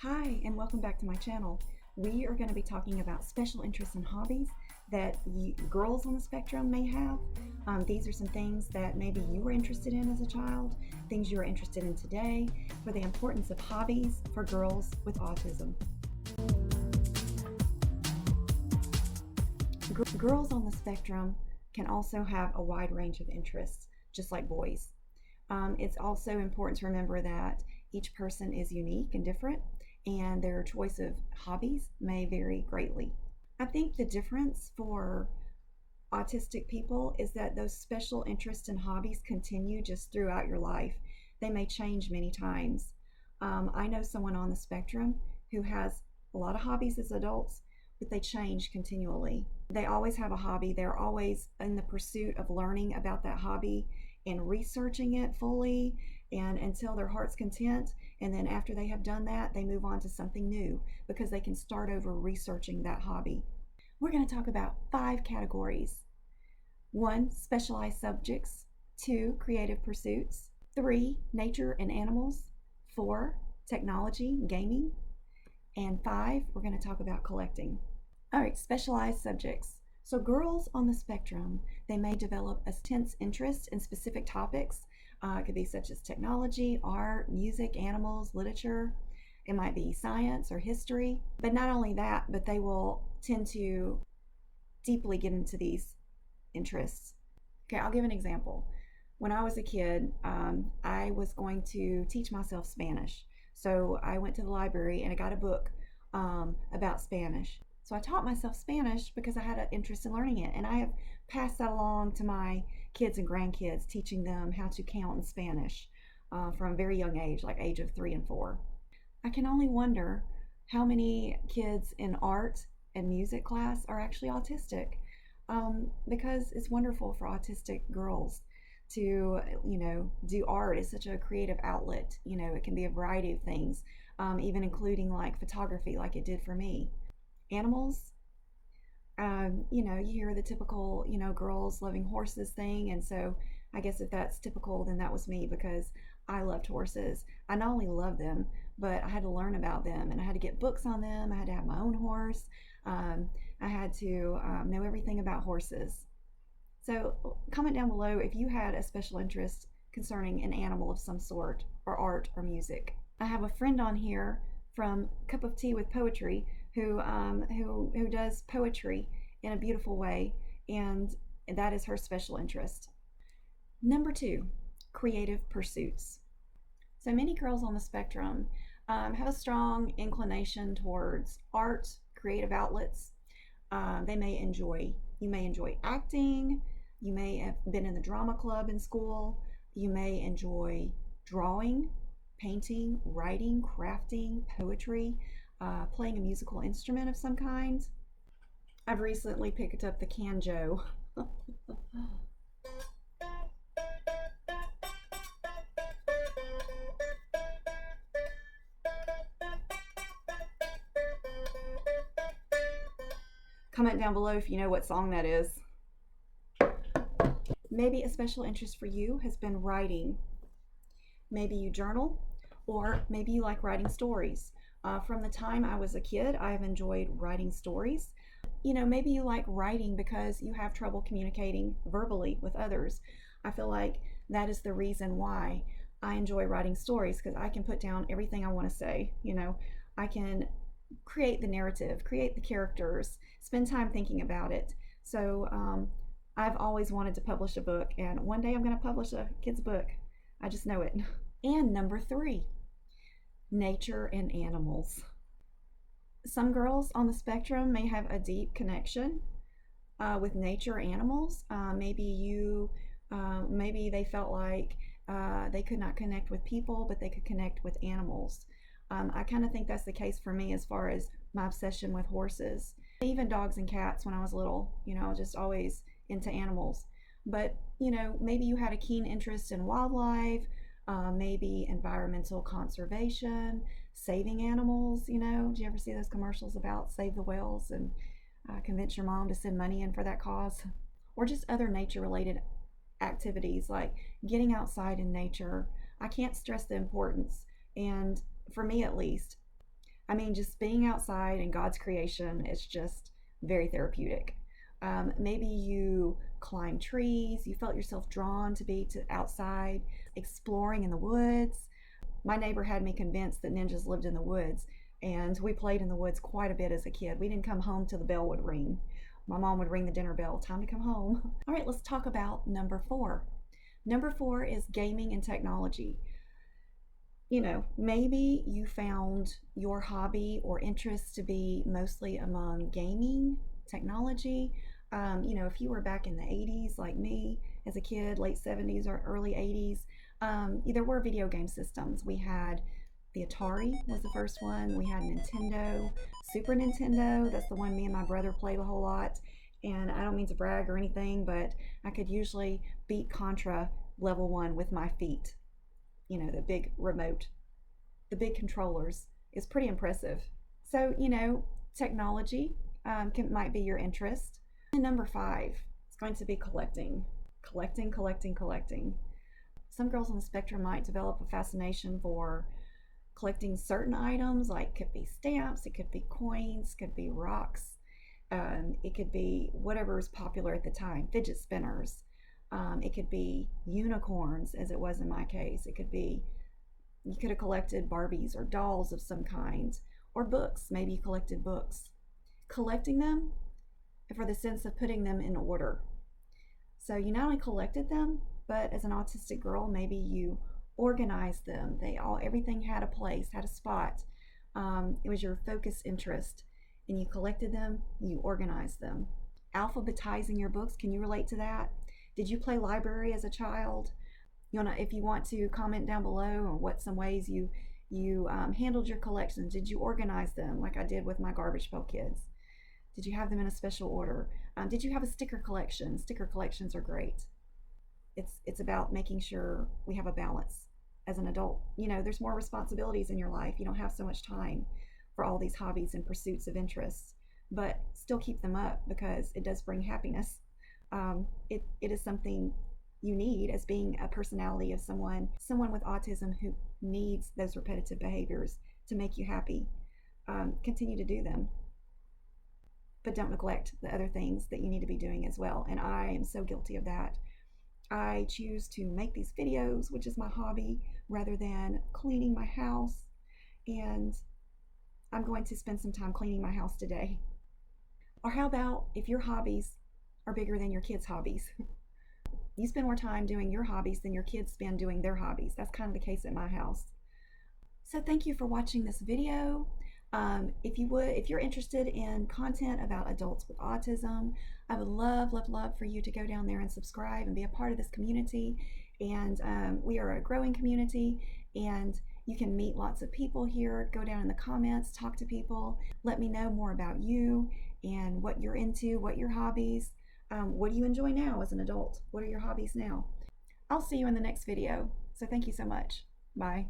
Hi, and welcome back to my channel. We are going to be talking about special interests and hobbies that girls on the spectrum may have. These are some things that maybe you were interested in as a child, things you are interested in today, for the importance of hobbies for girls with autism. Girls on the spectrum can also have a wide range of interests, just like boys. It's also important to remember that each person is unique and different, and their choice of hobbies may vary greatly. I think the difference for autistic people is that those special interests and hobbies continue just throughout your life. They may change many times. I know someone on the spectrum who has a lot of hobbies as adults, but they change continually. They always have a hobby. They're always in the pursuit of learning about that hobby and researching it fully and until their heart's content. And then after they have done that, they move on to something new because they can start over researching that hobby. We're going to talk about 5 categories. 1, specialized subjects. 2, creative pursuits. 3, nature and animals. 4, technology, gaming. And 5, we're going to talk about collecting. All right, specialized subjects. So girls on the spectrum, they may develop a intense interest in specific topics. It could be such as technology, art, music, animals, literature. It might be science or history. But not only that, but they will tend to deeply get into these interests. Okay, I'll give an example. When I was a kid, I was going to teach myself Spanish. So I went to the library and I got a book about Spanish. So I taught myself Spanish because I had an interest in learning it. And I have passed that along to my kids and grandkids, teaching them how to count in Spanish from a very young age, like age of 3 and 4. I can only wonder how many kids in art and music class are actually autistic, because it's wonderful for autistic girls to do art. Is such a creative outlet. It can be a variety of things, even including like photography, like it did for me. Animals, you hear the typical girls loving horses thing, and so I guess if that's typical, then that was me because I loved horses. I not only loved them, but I had to learn about them, and I had to get books on them. I had to have my own horse. I had to know everything about horses. So comment down below if you had a special interest concerning an animal of some sort, or art or music. I have a friend on here from Cup of Tea with Poetry who does poetry in a beautiful way, and that is her special interest. Number 2, creative pursuits. So many girls on the spectrum have a strong inclination towards art, creative outlets. You may enjoy acting. You may have been in the drama club in school. You may enjoy drawing, painting, writing, crafting, poetry, playing a musical instrument of some kind. I've recently picked up the banjo. Comment down below if you know what song that is. Maybe a special interest for you has been writing. Maybe you journal, or maybe you like writing stories. From the time I was a kid, I have enjoyed writing stories. Maybe you like writing because you have trouble communicating verbally with others. I feel like that is the reason why I enjoy writing stories, because I can put down everything I want to say. I can create the narrative, create the characters, spend time thinking about it. So I've always wanted to publish a book, and one day I'm going to publish a kid's book. I just know it. And number 3, nature and animals. Some girls on the spectrum may have a deep connection with nature, animals. Maybe they felt like they could not connect with people, but they could connect with animals. I kind of think that's the case for me as far as my obsession with horses. Even dogs and cats when I was little, I was just always into animals. But, maybe you had a keen interest in wildlife, maybe environmental conservation, saving animals. Did you ever see those commercials about save the whales and convince your mom to send money in for that cause? Or just other nature related activities like getting outside in nature. I can't stress the importance, and for me at least, I mean, just being outside in God's creation is just very therapeutic. Maybe you climb trees, you felt yourself drawn to be to outside, exploring in the woods. My neighbor had me convinced that ninjas lived in the woods, and we played in the woods quite a bit as a kid. We didn't come home till the bell would ring. My mom would ring the dinner bell, time to come home. All right, let's talk about number 4. Number 4 is gaming and technology. Maybe you found your hobby or interest to be mostly among gaming, technology. If you were back in the 80s like me as a kid, late 70s or early 80s, there were video game systems. We had the Atari was the first one. We had Nintendo, Super Nintendo. That's the one me and my brother played a whole lot. And I don't mean to brag or anything, but I could usually beat Contra level 1 with my feet. The big remote, the big controllers is pretty impressive. So, technology might be your interest. And number 5 is going to be collecting. Collecting, collecting, collecting. Some girls on the spectrum might develop a fascination for collecting certain items, like could be stamps, it could be coins, could be rocks, it could be whatever is popular at the time, fidget spinners. It could be unicorns, as it was in my case. It could be you could have collected Barbies or dolls of some kind, or books. Maybe you collected books. Collecting them for the sense of putting them in order. So you not only collected them, but as an autistic girl, maybe you organized them. Everything had a place, had a spot. It was your focus interest, and you collected them, you organized them. Alphabetizing your books, can you relate to that? Did you play library as a child? If you want to comment down below on what some ways you handled your collections. Did you organize them like I did with my Garbage Pail Kids? Did you have them in a special order? Did you have a sticker collection? Sticker collections are great. It's about making sure we have a balance as an adult. There's more responsibilities in your life. You don't have so much time for all these hobbies and pursuits of interests, but still keep them up because it does bring happiness. It is something you need as being a personality of someone with autism who needs those repetitive behaviors to make you happy. Continue to do them, but don't neglect the other things that you need to be doing as well. And I am so guilty of that. I choose to make these videos, which is my hobby, rather than cleaning my house. And I'm going to spend some time cleaning my house today. Or how about if your hobbies are bigger than your kids' hobbies? You spend more time doing your hobbies than your kids spend doing their hobbies. That's kind of the case at my house. So thank you for watching this video. If you're interested in content about adults with autism, I would love for you to go down there and subscribe and be a part of this community. And we are a growing community, and you can meet lots of people here. Go down in the comments, talk to people, let me know more about you and what you're into, what your hobbies, what do you enjoy now as an adult? What are your hobbies now? I'll see you in the next video. So thank you so much. Bye.